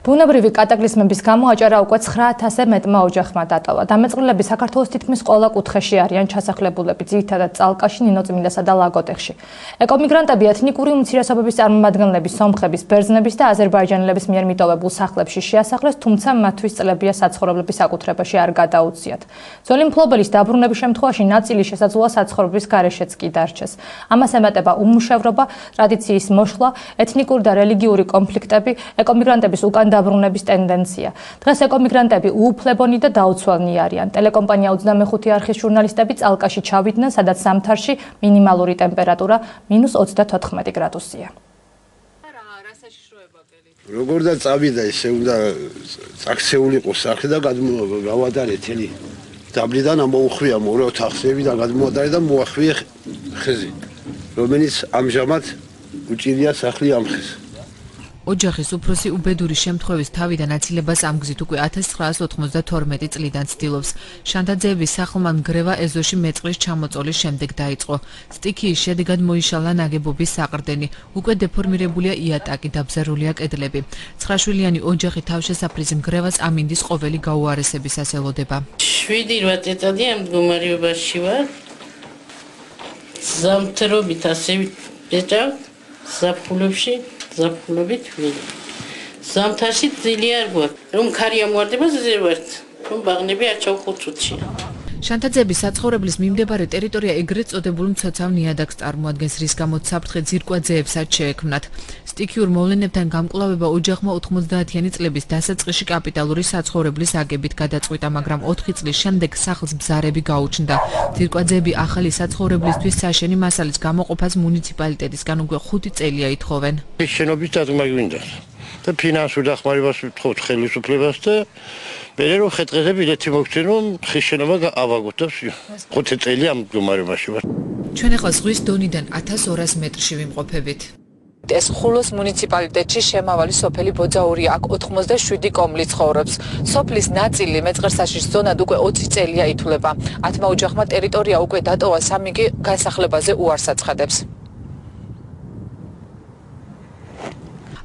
ბუნებრივი კატაკლიზმების გამო აჭარა უკვე 9000-ზე მეტმა ოჯახმა დატოვა. დამეწყვილები საქართველოს თითქმის ყველა კუთხეში არიან ჩასახლებულები, ძირითადად წალკაში, ნინოწმინდასა და ლაგოდეხში. ეკომიგრანტები ეთნიკური უმცირესობების წარმომადგენლების, სომხების, ბერძნების და აზერბაიჯანელების მიერ მიტოვებულ სახლებში შეასახლეს, თუმცა მათთვის წლებია საცხოვრებლების საკუთრებაში არ გადაუციათ. ძველი მფლობელის დაბრუნების შემთხვევაში ნაწილი შესაძლოა საცხოვრებლის გარეშეც კი დარჩეს. ამას ემატება უმუშევრობა, ტრადიციის მოშლა, ეთნიკური და რელიგიური კონფლიქტები, ეკომიგრანტების უკან დაბრუნების ტენდენცია. დღეს ეკომიგრანტები უუფლებონი და დაუცველნი არიან. ტელეკომპანია 25 არხის ჟურნალისტები წალკაში ჩავიდნენ, სადაც ზამთარში მინიმალური ტემპერატურა -34 გრადუსია. როგორ და წავიდა ისე უნდა აქცეულიყო სახლი და გავადარე თელი. დაბლიდან ამოუხვია მორე ოთახსები და გადმოადარე და მოახვიე ხეზი, რომელიც ამჟამად უჭირია სახლი ამ ხეს. ოჯახის უფროსი უბედური შემთხვევის თავიდან აცილებას ამ გზით უკვე 1992 წლიდან ცდილობს. შანდაძეების სახლმა ნგრევა ეზოში მეწყრის ჩამოწოლის შემდეგ დაიწყო. სტიქიის შედეგად მოიშალა ნაგებობის საყრდენი, უკვე დეფორმირებულია იატაკი, დაბზარულია კედლები. 9-შვილიანი ოჯახი თავშესაფრის ნგრევას ამინდის ყოველი გაუარესებისას ელოდება. 7-8 წელი ამ მდგომარეობაში ვარ. ზამთრობით ასე ვეჭავ ზაფხულებში ზაფხულობით ვიდი. ზამთარში ძილი არ გვაქვს. რომ ქარი ამوارდება ზევართ. რომ ბაღნები არ ჩავხუცუჩია. შანტაძეების საცხოვრებლის მიმდებარე ტერიტორია ეგრეთ წოდებულ მცოცავ ნიადაგს წარმოადგენს, რის გამოც საფრთხე ძირკვაძეებსაც შეექმნათ. სტიქიურ მოვლენებთან გამკლავება ოჯახმა 90-იანი წლების დასაწყისში კაპიტალური საცხოვრებლის აგებით გადაწყვიტა, მაგრამ 4 წლის შემდეგ სახლს ბზარები გაუჩნდა. ძირკვაძეები ახალი საცხოვრებლისთვის საშენი მასალის გამოყოფას მუნიციპალიტეტისგან უკვე 5 წელია ითხოვენ. შენობის დადგმა გვინდა და ფინანსურ დახმარებას ვთხოვთ ხელისუფლებას და მე რომ ხეთყეზე ბილეთი მოგცენ რომ ხის შენობა ავაგოთ და 5 წელი ამ მდგომარეობაში ვარ. ჩვენ ახლა ზღვის დონიდან 1200 მეტრში ვიმყოფებით. ეს ხულოს მუნიციპალიტეტში შემავალი სოფელი ბოძაურია, აქ 87 კომლი ცხოვრობს. სოფლის ნაწილი მეწყერსაშის ზონად უკვე 20 წელია ითვლება. 10 ოჯახმა ტერიტორია უკვე დატოვა, 3 კი განსახლებაზე უარს აცხადებს.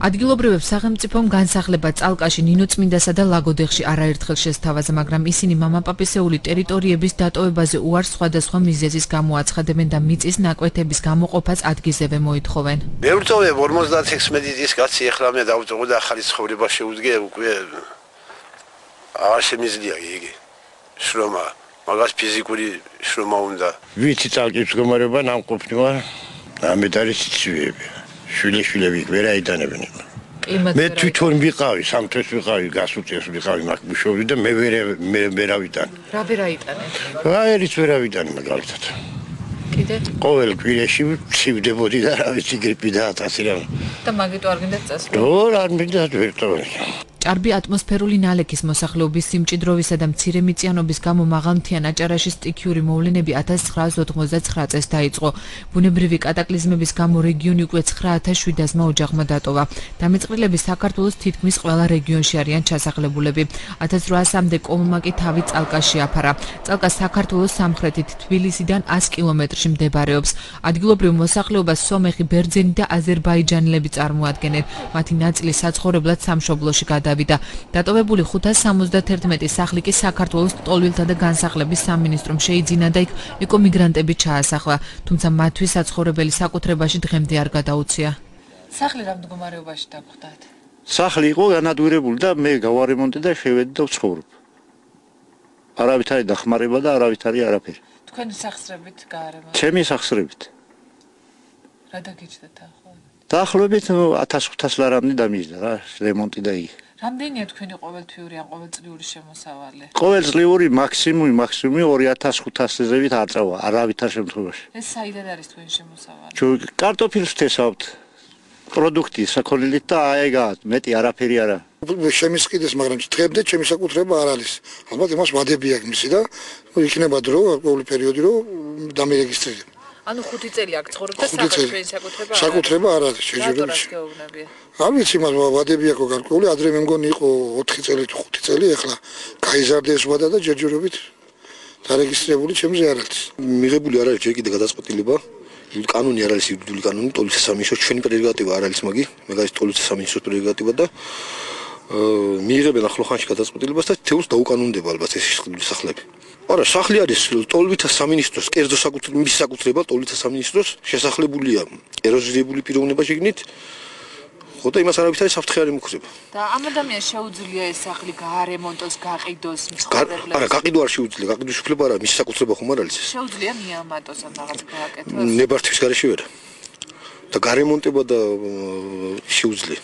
ადგილობრივებს სახელმწიფომ განსახლება წალკაში, ნინოწმინდასა და ლაგოდეხში არაერთხელ შესთავაზა, მაგრამ ისინი მამაპაპისეული ტერიტორიების დატოვებაზე უარს სხვადასხვა მიზეზის გამო აცხადებენ და მიწის ნაკვეთების გამოყოფას ადგილზევე მოითხოვენ. მე ვწოვებ 56 წლის კაცი, ეხლა მე დავწოვო და ახალი ცხოვრება შეუდგე, უკვე არ შემიძლია იგი შრომა, მაგას ფიზიკური შრომა უნდა. ვიცი წალკის მდგომარეობა ნამყოფი ვარ, ამით არის ცივები. შვილიშვილები ვერ აიტანებენ. მე თვითონ ვიყავი, სამთეს ვიყავი, გასუწეს ვიყავი, მაგ მუშაობდი და მე ვერ ავიტანე. რა ვერ აიტანე? რაერიც ვერ ავიტანე მაგალითად. კიდე? ყოველ კვირაში ვცივდებოდი და რა ვიცი გრიპი დაატასე რა. და მაგით არ გინდა წასვლა? არ მინდა ვერ ტოვე. ჭარბი ატმოსფერული ნალექის მოსახლეობის სიმჭიდროვისა და მცირემიწიანობის გამო მაღალმთიან აჭარაში სტიქიური მოვლენები 1999 წელს დაიწყო. ბუნებრივი კატაკლიზმების გამო რეგიონი უკვე 9700-მა ოჯახმა დატოვა. დამეწყვილები საქართველოს თითქმის ყველა რეგიონში არიან ჩასახლებულები. 1800-მდე კოლმა კი თავი წალკაში აფარა. წალკა საქართველოს სამხრეთით თბილისიდან 100 კილომეტრში მდებარეობს. ადგილობრივ მოსახლეობას სომეხი, ბერძენი და აზერბაიჯანელები წარმოადგენენ. მათი ნაწილი საცხოვრებლად სამშობლოში გადავიდა. დატოვებული 571 სახლი კი საქართველოს ტოლვილთა და განსახლების სამინისტრომ შეიძინა და იქ ეკომიგრანტები ჩაასახლა, თუმცა მათთვის საცხოვრებელი საკუთრებაში დღემდე არ გადაუცია. სახლი რა მდგომარეობაში დაგვხდათ? სახლი იყო განადგურებული და მე გავარემონტე და შევედი და ვცხოვრობ. არავით არის დახმარება და არავით არის არაფერი. თქვენი სახსრებით გაარემონტეთ? ჩემი სახსრებით. რა დაგიჩნდათ ახლა? დაახლოებით 1500 ლარამდე დამიჯდა რა რემონტი და იგი. რამდენია თქვენი ყოველთვიური ან ყოველწლიური შემოსავალი? ყოველწლიური მაქსიმუმი 2500-ზე ზევით არ წავა, არავითარ შემთხვევაში. ეს საიდან არის თქვენი შემოსავალი? კარტოფილს ვთესავთ, პროდუქტი საქონლით და აეგა, მეტი არაფერი არა. შემისყიდეს, მაგრამ დღემდე ჩემი საკუთრება არ არის. ალბათ იმას ვადები აქვს მისი და იქნება დრო, ყოველი პერიოდი რომ დამირეგისტრირებ. ანუ 5 წელი აქ ცხოვრობ და საერთოდ საკუთრება არ არის. საკუთრება არ არის შეჯერებაში. არ ვიცი, მაგრამ ვადები აქვს გარკვეული, ადრე მე მგონი იყო 4 წელი თუ 5 წელი, ახლა გაიზარდეს ვადა და ჯერჯერობით დარეგისტრირებული ჩემზე არ არის. მიღებული არ არის ჯერ კიდე გადაწყვეტილება. კანონი არ არის იურიდიული კანონი, ტოლვის სამინისტროს ჩვენი პრეროგატივა არ არის მაგი, მაგალითად ტოლვის სამინისტროს პრეროგატივა და მიიღებენ ახლოხანში გადაწყვეტილებას და თეულს დაუკანონდება ალბათ ეს სახლები. არა, სახლი არის ტოლვითა სამინისტროს, კერძო საკუთრება ტოლვითა სამინისტროს შესახლებულია ეროზირებული პიროვნება შეგნით. ხო და იმას არავითარი საფრთხე არ ემუქრება. და ამ ადამიანს შეუძლია ეს სახლი გაარემონტოს, გაყიდოს, მცხოვრებლებს. არა, გაყიდვა არ შეუძლია, გაყიდვის უფლება არა, მის საკუთრება ხომ არ არის ეს. შეუძლია მიამატოს ან რაღაც გააკეთოს. ნებართვის გარეშე ვერ. და გარემონტება და შეუძლია.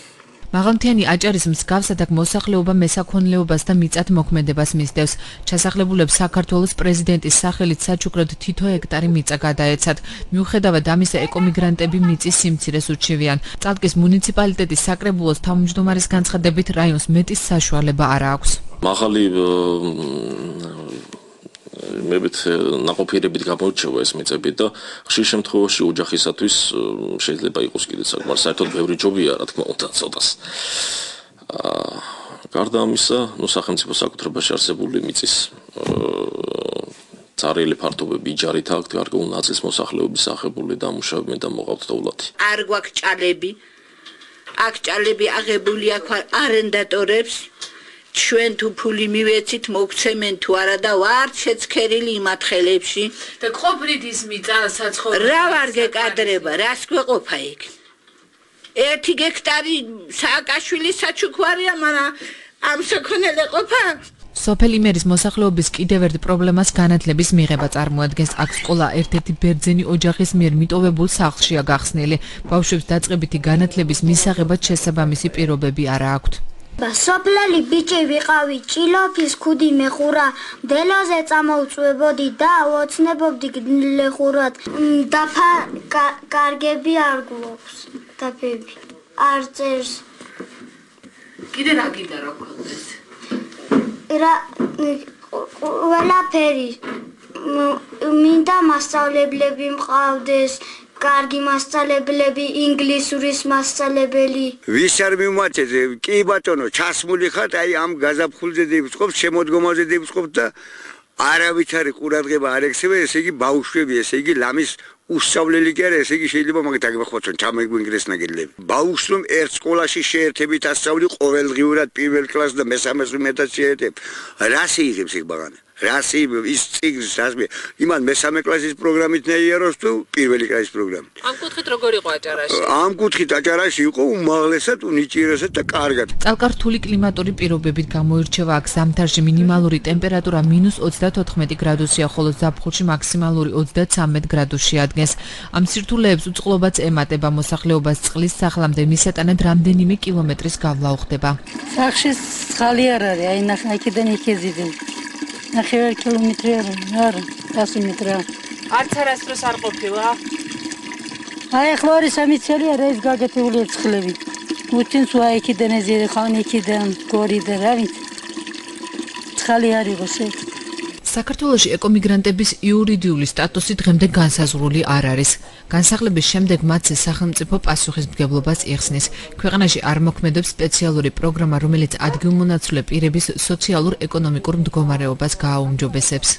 მაღალმთიანი აჭარის მსგავსად აქ მოსახლეობა მესაქონლეობას და მიწათმოქმედებას მისდევს. ჩასახლებულებს საქართველოს პრეზიდენტის სახელით საჩუქრად თითო ჰექტარი მიწა გადაეცათ. მიუხედავად ამისა, ეკომიგრანტები მიწის სიმცირეს უჩივიან. წალკის მუნიციპალიტეტის საკრებულოს თავმჯდომარის განცხადებით რაიონს მეტის საშუალება არ აქვს. მაღალი მებით ნაყოფიერებით გამოირჩევა ეს მიწები და ხშირ შემთხვევაში ოჯახისათვის შეიძლება იყოს კიდე საკმაოდ საერთოდ ბევრი ჯობია, რა თქმა უნდა, ცოტას. გარდა ამისა, სახელმწიფო საკუთრებაში არსებული მიწის царელი ფართობები იჯარით აქვს, გარკვეულ ნაწილს მოსახლეობის აღებული დამუშავებენ და მოყავთ დოვლათი. არ გვაქვს ჭალები. აქ ჭალები აღებული აქვს არენდატორებს. ჩვენ თუ ფული მივეცით მოგცემენ თუ არა და ვართ შეცქერილი იმათ ხელებში და ყოფნით ის მიწა საცხოვრებელი რა ვარ გეკადრება რას გვეყოფა იქ 1 გექტარი სააკაშვილის საჩუქარია მაგრამ ამ საქონელე ყოფა სოფელი მერის მოსახლეობის კიდევ ერთ პრობლემას განათლების მიღება წარმოადგენს. აქ სკოლა ერთ-ერთი ბერძენი ოჯახის მიერ მიტოვებულ სახლშია გახსნილი. ბავშვებს დაწყებითი განათლების მისაღებად შესაბამისი პირობები არ აქვთ. სოფლელი ბიჭი ვიყავი, ჭილოფის ქუდი მეხურა, დელოზე წამოვწვებოდი და ოცნებობდი ლეხურად. დაფა კარგები არ გვაქვს, დაფები. არ წერს. კიდე რა გინდა რა გქონდეს? ყველაფერი. მინდა მასწავლებლები მყავდეს. კარგი მასწავლებლები, ინგლისურის მასწავლებელი. ვის არ მიმოაწეს? კი ბატონო, ჩასმული ხარ, აი ამ გაზაფხულზე დივიწყობ, შემოდგომაზე დივიწყობ და არავითარი ყურადღება არ ექცევა, ესე იგი ბავშვები, ესე იგი ლამის უსწავლელი კი არა, ესე იგი შეიძლება მაგით აგიხოცონ, ჩამეგვინგრეს ნაგელები. ბავშვს რომ ერთ სკოლაში შეერთებით ასწავლი ყოველდღიურად პირველ კლასს და მესამეს მეტად შეერთებ. რა შეიღებს იქ ბაღანა? რასი ის წიგნს რასმე იმან მესამე კლასის პროგრამით ნეიეროს თუ პირველი კლასის პროგრამით. ამ კუთხით როგორ იყო აჭარაში? ამ კუთხით აჭარაში იყო უმაღლესად, უნიჭიერესად და კარგად. წალკართული კლიმატური პირობებით გამოირჩევა აქ ზამთარში მინიმალური ტემპერატურა -34 გრადუსია, ხოლო ზაფხულში მაქსიმალური 33 გრადუსი ადგენს. ამ სირთულეებს უწყლობაც ემატება მოსახლეობას წყლის სახლამდე მისატანად რამდენიმე კილომეტრის გავლა უხდება. სახში ხალი არ არის, აი ნახე აქედან იქეზიდენ. 9 კილომეტრი არა, 100 მეტრა. არც არასდროს არ ყოფილა. აი ახლა არის 3 წელი არა ის გაგეთებული ცხლები. მუთინს უა იქიდან ეზირი ხან იქიდან გორიდა რა ვიცი. ცხალი არ იყოს ეს. საქართველოში ეკომიგრანტების იურიდიული სტატუსი დღემდე განსაზღვრული არ არის. განსახლების შემდეგ მათზე სახელმწიფო პასუხისმგებლობას იხსნის. ქვეყანაში არ მოქმედებს სპეციალური პროგრამა, რომელიც ადგილმონაცვლე პირების სოციალურ-ეკონომიკურ მდგომარეობას გააუმჯობესებს.